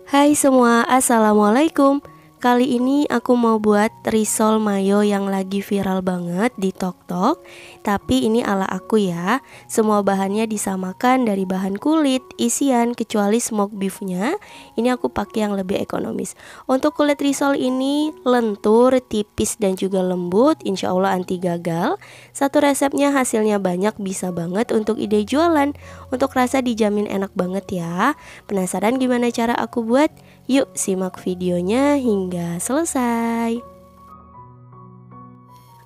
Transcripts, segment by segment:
Hai semua, assalamualaikum. Kali ini aku mau buat risol mayo yang lagi viral banget di TokTok. Tapi ini ala aku ya. Semua bahannya disamakan dari bahan kulit, isian, kecuali smoke beefnya. Ini aku pakai yang lebih ekonomis. Untuk kulit risol ini lentur, tipis dan juga lembut. Insya Allah anti gagal. Satu resepnya hasilnya banyak, bisa banget untuk ide jualan. Untuk rasa dijamin enak banget ya. Penasaran gimana cara aku buat? Yuk simak videonya hingga selesai.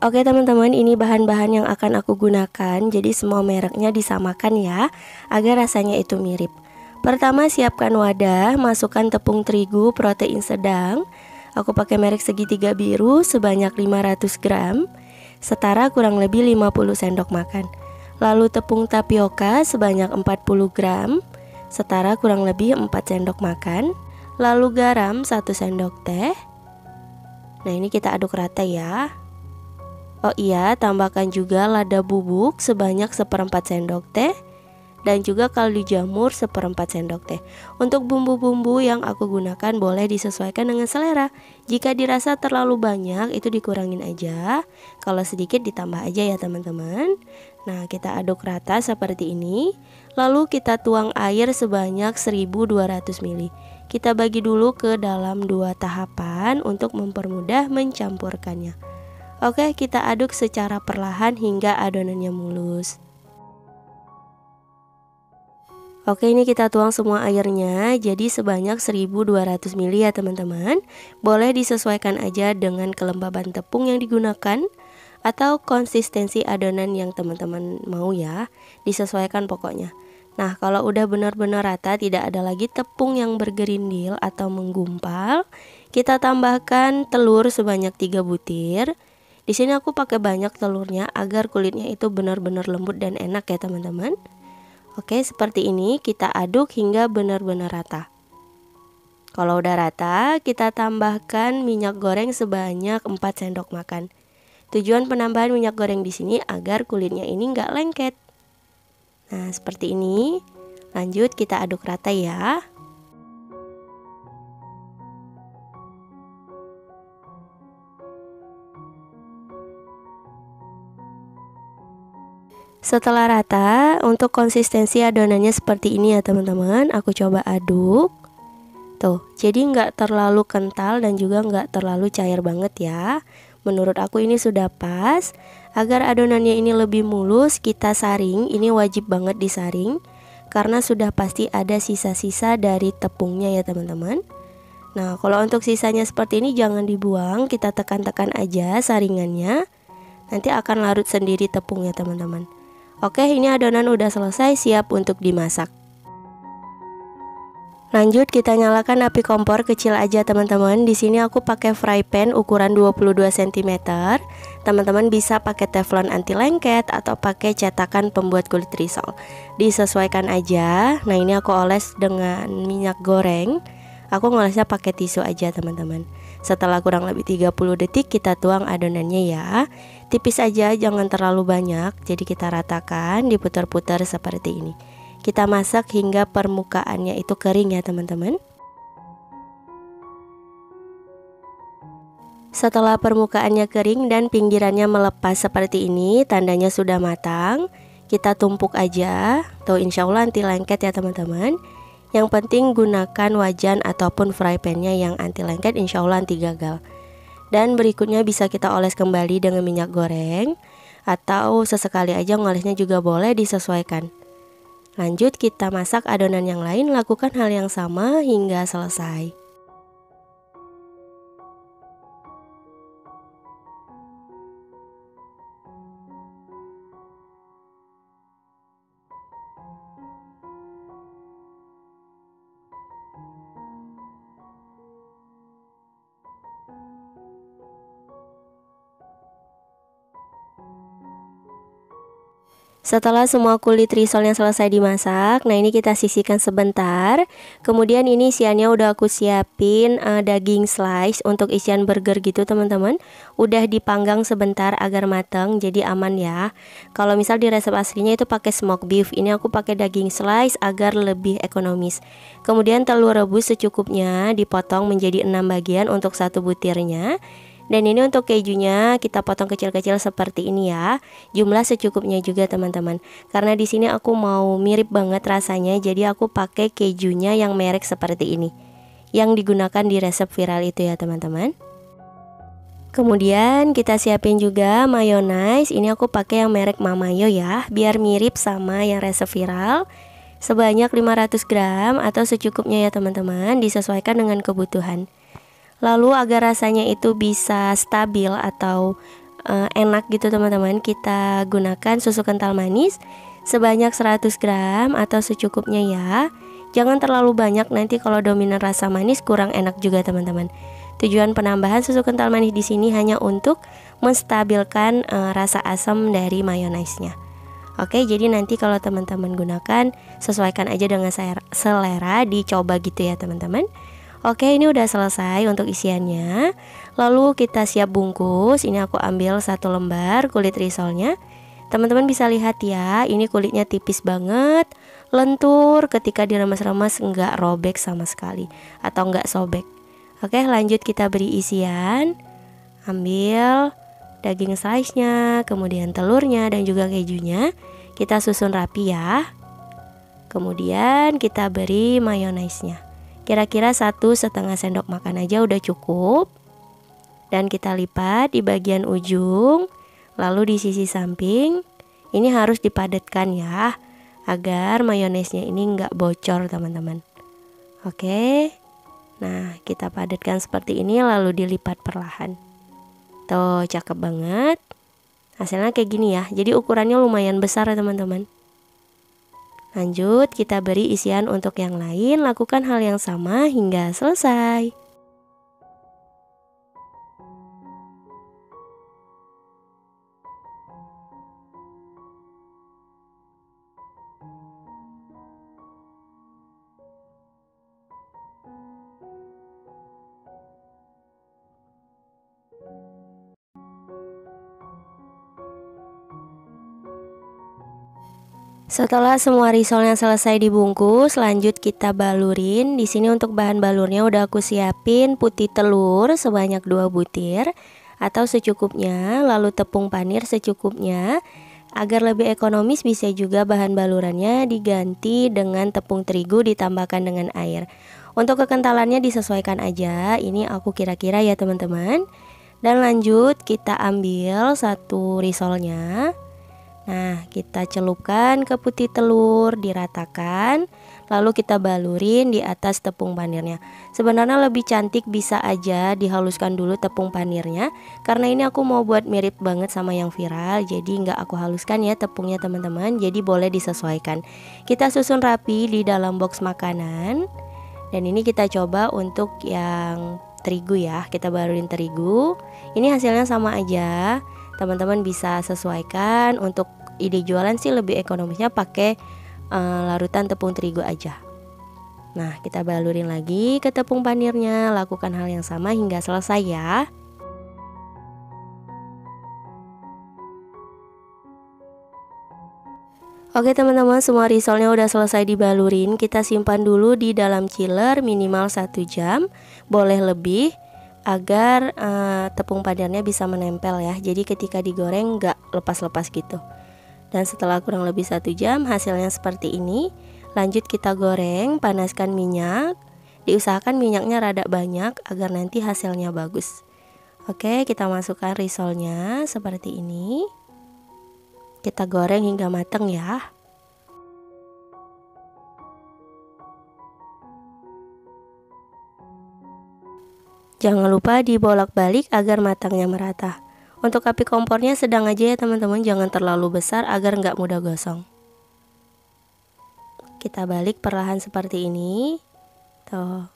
Oke teman-teman, ini bahan-bahan yang akan aku gunakan. Jadi semua mereknya disamakan ya, agar rasanya itu mirip. Pertama, siapkan wadah, masukkan tepung terigu protein sedang. Aku pakai merek segitiga biru sebanyak 500 gram, setara kurang lebih 50 sendok makan. Lalu tepung tapioka sebanyak 40 gram, setara kurang lebih 4 sendok makan. Lalu garam 1 sendok teh. Nah ini kita aduk rata ya. Oh iya, tambahkan juga lada bubuk sebanyak 1/4 sendok teh. Dan juga kaldu jamur 1/4 sendok teh. Untuk bumbu-bumbu yang aku gunakan boleh disesuaikan dengan selera. Jika dirasa terlalu banyak itu dikurangin aja. Kalau sedikit ditambah aja ya teman-teman. Nah kita aduk rata seperti ini. Lalu kita tuang air sebanyak 1200 ml. Kita bagi dulu ke dalam 2 tahapan untuk mempermudah mencampurkannya. Oke, kita aduk secara perlahan hingga adonannya mulus. Oke, ini kita tuang semua airnya, jadi sebanyak 1200 ml ya teman-teman. Boleh disesuaikan aja dengan kelembaban tepung yang digunakan atau konsistensi adonan yang teman-teman mau ya. Disesuaikan pokoknya. Nah, kalau udah benar-benar rata, tidak ada lagi tepung yang bergerindil atau menggumpal, kita tambahkan telur sebanyak 3 butir. Di sini aku pakai banyak telurnya agar kulitnya itu benar-benar lembut dan enak ya teman-teman. Oke, seperti ini kita aduk hingga benar-benar rata. Kalau udah rata, kita tambahkan minyak goreng sebanyak 4 sendok makan. Tujuan penambahan minyak goreng di sini agar kulitnya ini nggak lengket. Nah, seperti ini. Lanjut kita aduk rata ya. Setelah rata, untuk konsistensi adonannya seperti ini ya teman-teman. Aku coba aduk. Tuh, jadi nggak terlalu kental dan juga nggak terlalu cair banget ya. Menurut aku ini sudah pas. Agar adonannya ini lebih mulus, kita saring. Ini wajib banget disaring, karena sudah pasti ada sisa-sisa dari tepungnya ya teman-teman. Nah, kalau untuk sisanya seperti ini jangan dibuang, kita tekan-tekan aja saringannya. Nanti akan larut sendiri tepungnya teman-teman. Oke, ini adonan udah selesai, siap untuk dimasak. Lanjut kita nyalakan api kompor kecil aja teman-teman. Di sini aku pakai fry pan ukuran 22 cm. Teman-teman bisa pakai teflon anti lengket atau pakai cetakan pembuat kulit risol. Disesuaikan aja. Nah, ini aku oles dengan minyak goreng. Aku ngolesnya pakai tisu aja teman-teman. Setelah kurang lebih 30 detik kita tuang adonannya ya. Tipis aja, jangan terlalu banyak. Jadi kita ratakan, diputar-putar seperti ini. Kita masak hingga permukaannya itu kering ya teman-teman. Setelah permukaannya kering dan pinggirannya melepas seperti ini, tandanya sudah matang. Kita tumpuk aja. Tuh, insya Allah anti lengket ya teman-teman. Yang penting gunakan wajan ataupun fry pan-nya yang anti lengket, insya Allah anti gagal. Dan berikutnya bisa kita oles kembali dengan minyak goreng, atau sesekali aja ngolesnya juga boleh, disesuaikan. Lanjut kita masak adonan yang lain, lakukan hal yang sama hingga selesai. Setelah semua kulit risolnya selesai dimasak, nah ini kita sisihkan sebentar. Kemudian ini isiannya udah aku siapin daging slice untuk isian burger gitu teman-teman. Udah dipanggang sebentar agar matang, jadi aman ya. Kalau misal di resep aslinya itu pakai smoke beef, ini aku pakai daging slice agar lebih ekonomis. Kemudian telur rebus secukupnya dipotong menjadi 6 bagian untuk satu butirnya. Dan ini untuk kejunya kita potong kecil-kecil seperti ini ya. Jumlah secukupnya juga teman-teman. Karena di sini aku mau mirip banget rasanya, jadi aku pakai kejunya yang merek seperti ini. Yang digunakan di resep viral itu ya teman-teman. Kemudian kita siapin juga mayonnaise. Ini aku pakai yang merek Mamayo ya, biar mirip sama yang resep viral. Sebanyak 500 gram atau secukupnya ya teman-teman, disesuaikan dengan kebutuhan. Lalu agar rasanya itu bisa stabil atau enak gitu teman-teman, kita gunakan susu kental manis sebanyak 100 gram atau secukupnya ya. Jangan terlalu banyak, nanti kalau dominan rasa manis kurang enak juga teman-teman. Tujuan penambahan susu kental manis di sini hanya untuk menstabilkan rasa asam dari mayonaise-nya. Oke, jadi nanti kalau teman-teman gunakan sesuaikan aja dengan selera, dicoba gitu ya teman-teman. Oke, ini udah selesai untuk isiannya. Lalu kita siap bungkus. Ini aku ambil 1 lembar kulit risolnya. Teman-teman bisa lihat ya, ini kulitnya tipis banget, lentur, ketika diremas-remas nggak robek sama sekali atau nggak sobek. Oke, lanjut kita beri isian. Ambil daging slice-nya, kemudian telurnya dan juga kejunya. Kita susun rapi ya. Kemudian kita beri mayonaise-nya. Kira-kira 1,5 sendok makan aja udah cukup. Dan kita lipat di bagian ujung, lalu di sisi samping. Ini harus dipadatkan ya, agar mayonaise-nya ini nggak bocor teman-teman. Oke. Nah, kita padatkan seperti ini lalu dilipat perlahan. Tuh, cakep banget. Hasilnya kayak gini ya. Jadi ukurannya lumayan besar ya teman-teman. Lanjut, kita beri isian untuk yang lain, lakukan hal yang sama hingga selesai. Setelah semua risolnya selesai dibungkus, lanjut kita balurin. Di sini untuk bahan balurnya udah aku siapin putih telur sebanyak 2 butir atau secukupnya, lalu tepung panir secukupnya. Agar lebih ekonomis bisa juga bahan balurannya diganti dengan tepung terigu ditambahkan dengan air. Untuk kekentalannya disesuaikan aja. Ini aku kira-kira ya teman-teman. Dan lanjut kita ambil 1 risolnya. Nah, kita celupkan ke putih telur, diratakan, lalu kita balurin di atas tepung panirnya. Sebenarnya lebih cantik bisa aja dihaluskan dulu tepung panirnya, karena ini aku mau buat mirip banget sama yang viral, jadi nggak aku haluskan ya tepungnya teman-teman, jadi boleh disesuaikan. Kita susun rapi di dalam box makanan, dan ini kita coba untuk yang terigu ya, kita balurin terigu. Ini hasilnya sama aja. Teman-teman bisa sesuaikan. Untuk ide jualan sih lebih ekonomisnya pakai larutan tepung terigu aja. Nah, kita balurin lagi ke tepung panirnya, lakukan hal yang sama hingga selesai ya. Oke teman-teman, semua risolnya udah selesai dibalurin. Kita simpan dulu di dalam chiller minimal 1 jam, boleh lebih, agar tepung panirnya bisa menempel ya. Jadi ketika digoreng nggak lepas-lepas gitu. Dan setelah kurang lebih 1 jam hasilnya seperti ini. Lanjut kita goreng, panaskan minyak. Diusahakan minyaknya rada banyak agar nanti hasilnya bagus. Oke, kita masukkan risolnya seperti ini. Kita goreng hingga matang ya. Jangan lupa dibolak-balik agar matangnya merata. Untuk api kompornya sedang aja ya teman-teman, jangan terlalu besar agar nggak mudah gosong. Kita balik perlahan seperti ini. Tuh.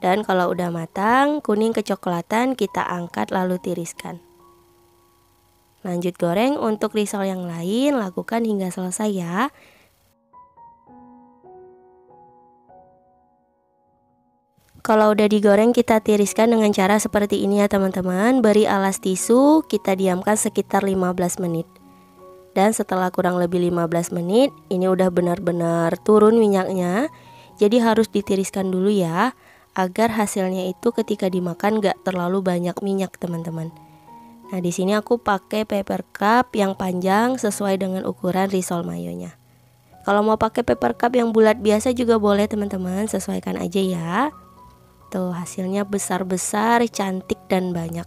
Dan kalau udah matang, kuning kecoklatan, kita angkat lalu tiriskan. Lanjut goreng. Untuk risol yang lain lakukan hingga selesai ya. Kalau udah digoreng, kita tiriskan dengan cara seperti ini ya teman-teman. Beri alas tisu, kita diamkan sekitar 15 menit. Dan setelah kurang lebih 15 menit, ini udah benar-benar turun minyaknya. Jadi harus ditiriskan dulu ya, agar hasilnya itu ketika dimakan gak terlalu banyak minyak teman-teman. Nah di sini aku pakai paper cup yang panjang sesuai dengan ukuran risol mayonya. Kalau mau pakai paper cup yang bulat biasa juga boleh teman-teman, sesuaikan aja ya. Tuh hasilnya besar-besar, cantik dan banyak.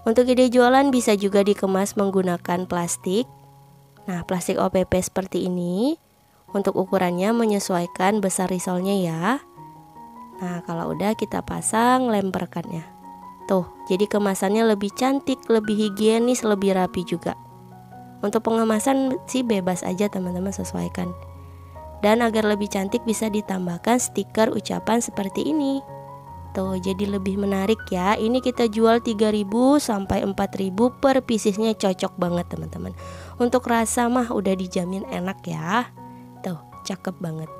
Untuk ide jualan bisa juga dikemas menggunakan plastik. Nah plastik OPP seperti ini. Untuk ukurannya menyesuaikan besar risolnya ya. Nah kalau udah kita pasang lem perekatnya. Tuh jadi kemasannya lebih cantik, lebih higienis, lebih rapi juga. Untuk pengemasan sih bebas aja teman-teman, sesuaikan. Dan agar lebih cantik bisa ditambahkan stiker ucapan seperti ini. Tuh jadi lebih menarik ya. Ini kita jual 3.000 sampai 4.000 per piecesnya, cocok banget teman-teman. Untuk rasa mah udah dijamin enak ya. Tuh cakep banget.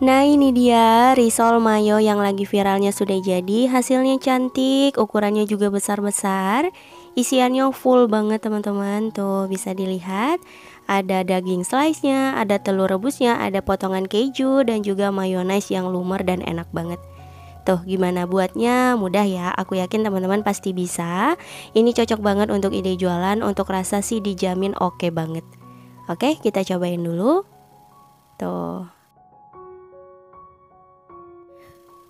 Nah ini dia risol mayo yang lagi viralnya sudah jadi. Hasilnya cantik, ukurannya juga besar-besar. Isiannya full banget teman-teman. Tuh bisa dilihat. Ada daging slice-nya, ada telur rebusnya, ada potongan keju, dan juga mayones yang lumer dan enak banget. Tuh gimana buatnya? Mudah ya, aku yakin teman-teman pasti bisa. Ini cocok banget untuk ide jualan, untuk rasa sih dijamin oke banget. Oke, kita cobain dulu. Tuh.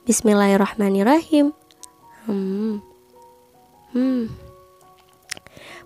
Bismillahirrahmanirrahim.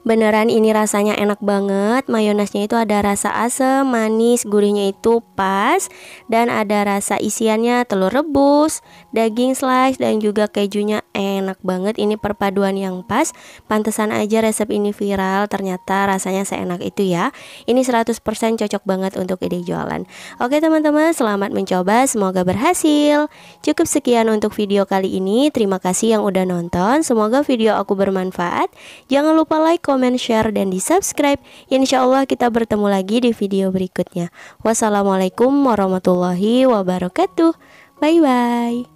Beneran ini rasanya enak banget. Mayonesnya itu ada rasa asam, manis, gurihnya itu pas. Dan ada rasa isiannya telur rebus, daging slice, dan juga kejunya enak banget. Ini perpaduan yang pas. Pantesan aja resep ini viral, ternyata rasanya seenak itu ya. Ini 100% cocok banget untuk ide jualan. Oke teman-teman, selamat mencoba, semoga berhasil. Cukup sekian untuk video kali ini. Terima kasih yang udah nonton. Semoga video aku bermanfaat. Jangan lupa like, comment, share, dan di subscribe. Insya Allah kita bertemu lagi di video berikutnya. Wassalamualaikum warahmatullahi wabarakatuh. Bye bye.